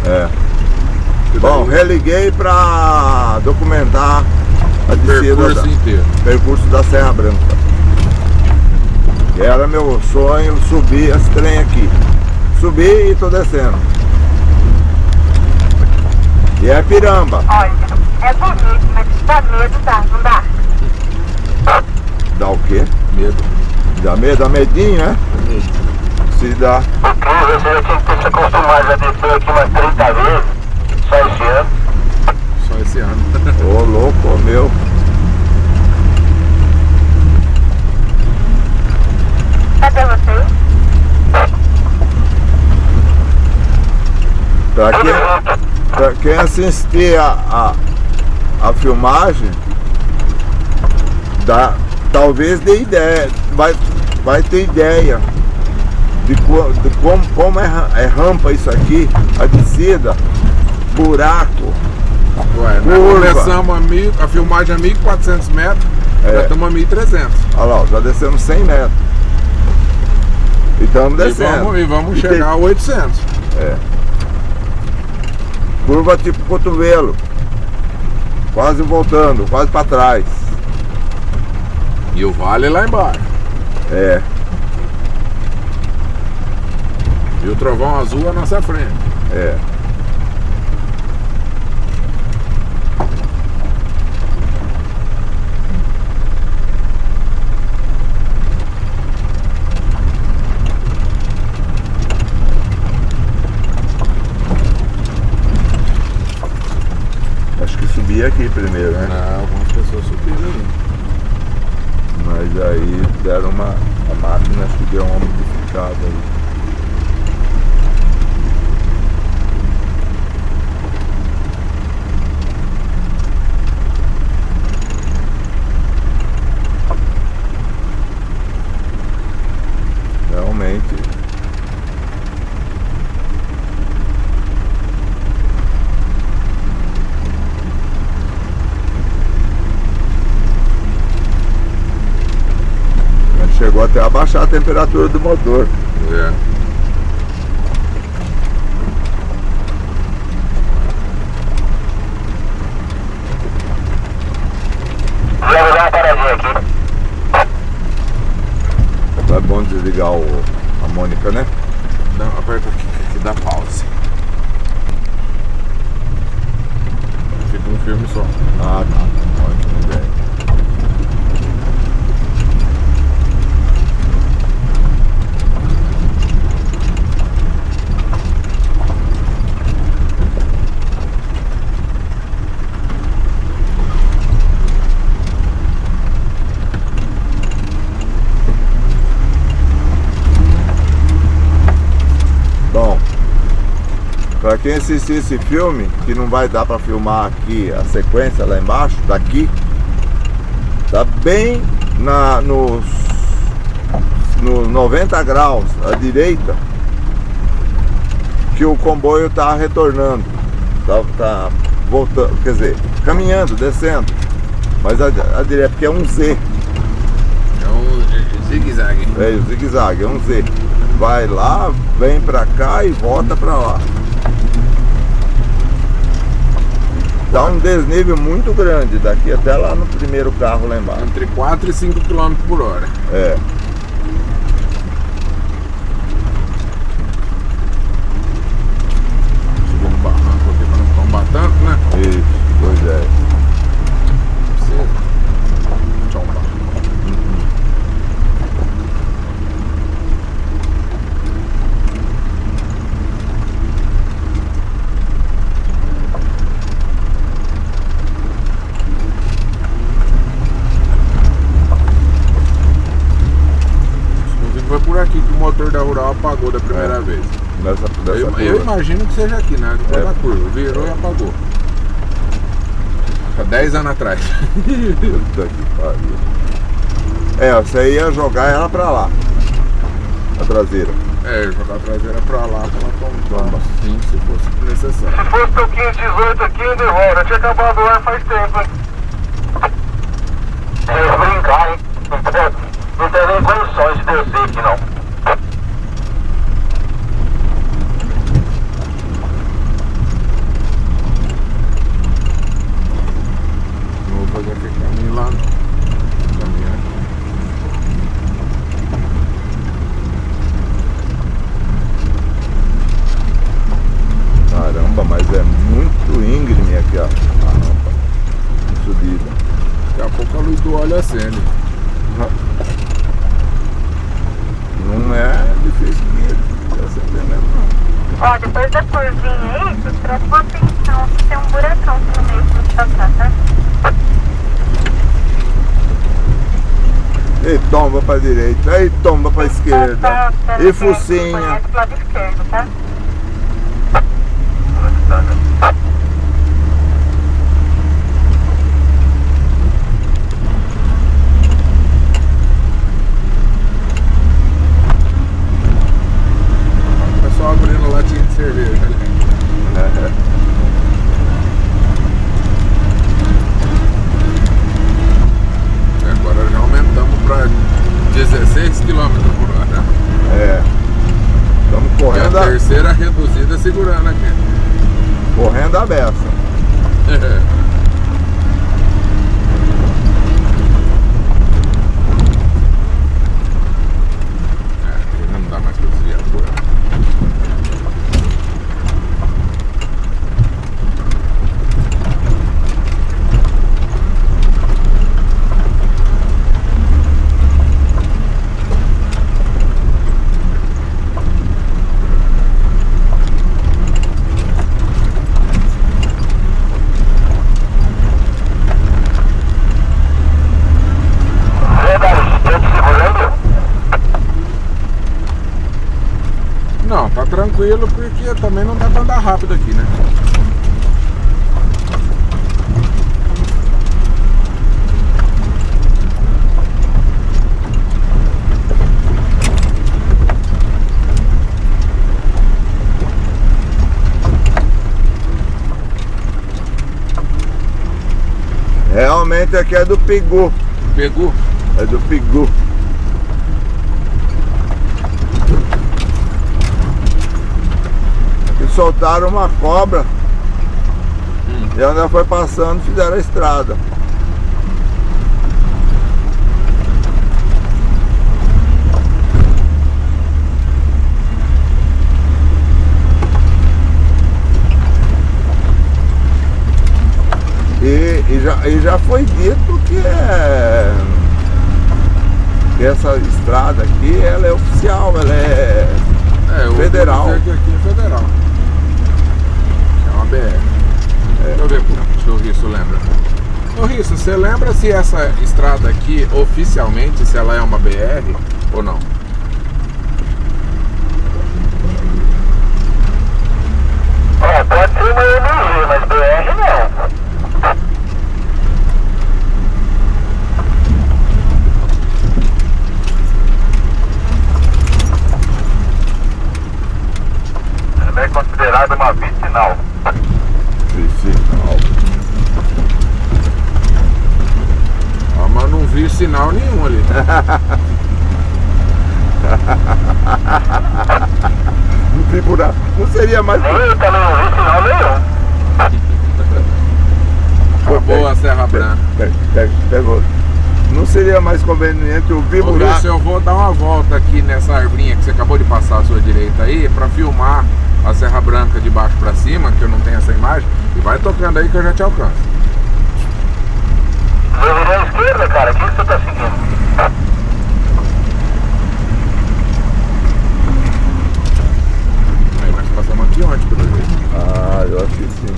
É. Bom, religuei para documentar a descida inteiro. Percurso da Serra Branca. E era meu sonho subir esse trem aqui. Subi e tô descendo. E é Piramba. Olha, é bonito, mas dá medo, tá? Não dá? Dá o quê? Medo. Dá medo, dá medinho, né? Se dá. Você já tinha que ter se acostumado a descer aqui umas 30 vezes, só esse ano. Só esse ano. Ô louco, ô meu. Cadê você? Pra quem assistir a filmagem, talvez dê ideia, vai ter ideia de como é rampa isso aqui, a descida, buraco, Ué, nós curva. começamos a filmagem a 1.400 metros, já estamos a 1.300. Olha lá, já descemos 100 metros. E estamos descendo. E vamos chegar a 800. Curva tipo cotovelo, quase voltando, quase para trás. E o vale lá embaixo. É, E o trovão azul à nossa frente. é. Acho que subi aqui primeiro, né? Não, algumas pessoas subiram ali. Mas aí deram a máquina, acho que deu uma modificada aí. Realmente. Chegou até a baixar a temperatura do motor. É. Já vou dar uma paradinha aqui. Então é bom desligar a Mônica, né? Não, aperta aqui que dá pause. Fica um filme só. Ah, tá. Ótima ideia. Bom, para quem assistir esse filme, que não vai dar para filmar aqui a sequência lá embaixo, daqui, tá bem nos 90 graus à direita, que o comboio tá retornando, tá voltando, quer dizer, caminhando, descendo, mas a direita, porque é um Z, É um zigue-zague. é o zigue-zague, é um Z. Vai lá, vem pra cá e volta pra lá. Dá um desnível muito grande daqui até lá no primeiro carro lá embaixo. Entre 4 e 5 km por hora. É. Chegou no barranco aqui pra não ficar um batendo, né? Isso, pois é. Precisa. Tchau, um barranco. Inclusive foi por aqui que o motor da Rural apagou da primeira vez. Nessa Eu curva. imagino que seja aqui, né? Depois É. da curva. Virou e apagou. Há 10 anos atrás. Puta que pariu. É, você ia jogar ela pra lá. A traseira. É, jogar a traseira pra lá pra ela tomar. Sim, se fosse necessário. Se fosse teu 1518 aqui, eu devoro. Eu tinha acabado o ar faz tempo, hein? Se brincar, hein? Não tem nem condições de descer aqui, não. Vila Sene. Não é difícil de acender mesmo, não. Ó, depois da curvinha aí, vocês prestam atenção que tem um buracão aqui no meio que não passar, tá? E tomba pra direita, e tomba pra esquerda. E focinha. Conhece o lado esquerdo, tá? O pessoal abrindo latinha de cerveja ali. Agora já aumentamos para 16 km por hora. É. Estamos E correndo, a terceira reduzida segurando aqui. correndo a beça. Aqui não dá mais para desviar por aí. Não, tá tranquilo porque também não dá pra andar rápido aqui, né? Realmente aqui é do Pigu. Pegou? É do Pigu. E soltaram uma cobra. E ela foi passando, fizeram a estrada. E já foi dito que essa estrada aqui, ela é oficial, ela é federal. Eu vou dizer que aqui é federal. É uma BR. Deixa eu ver se o Risso lembra. Ô Risso, você lembra se essa estrada aqui, oficialmente, se ela é uma BR ou não? É, pode ser uma MG, mas BR não. Ela é considerada uma vicinal. Vicinal. Ah, mas não vi sinal nenhum ali. Não tem buraco. Não seria mais. Nem eu também não vi sinal nenhum. Acabou a Serra Branca. Pegou. Não seria mais conveniente ouvir Ô Risso, buraco? eu vou dar uma volta aqui nessa arvinha que você acabou de passar à sua direita aí pra filmar a Serra Branca de baixo pra cima, que eu não tenho essa imagem, e vai tocando aí que eu já te alcanço. Eu virei à esquerda, cara. O que você tá seguindo? Aí nós passamos aqui ontem, pelo jeito. Ah, eu acho que sim.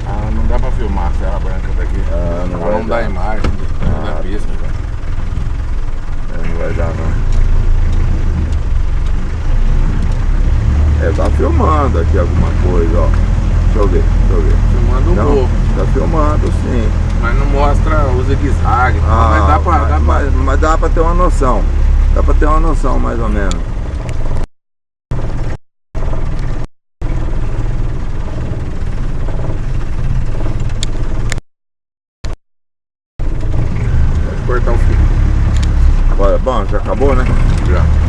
Ah, não dá pra filmar a Serra Branca daqui. Ah, não Pra vai não dar dar. imagem da pista. Não vai dar não. Tá filmando aqui alguma coisa, ó. Deixa eu ver. Filmando o Não, morro, tá filmando sim. mas não mostra o zigue-zague. Mas dá pra... Mas dá pra ter uma noção. Dá pra ter uma noção mais ou menos. Pode cortar o fio. Olha, bom, já acabou, né? Já.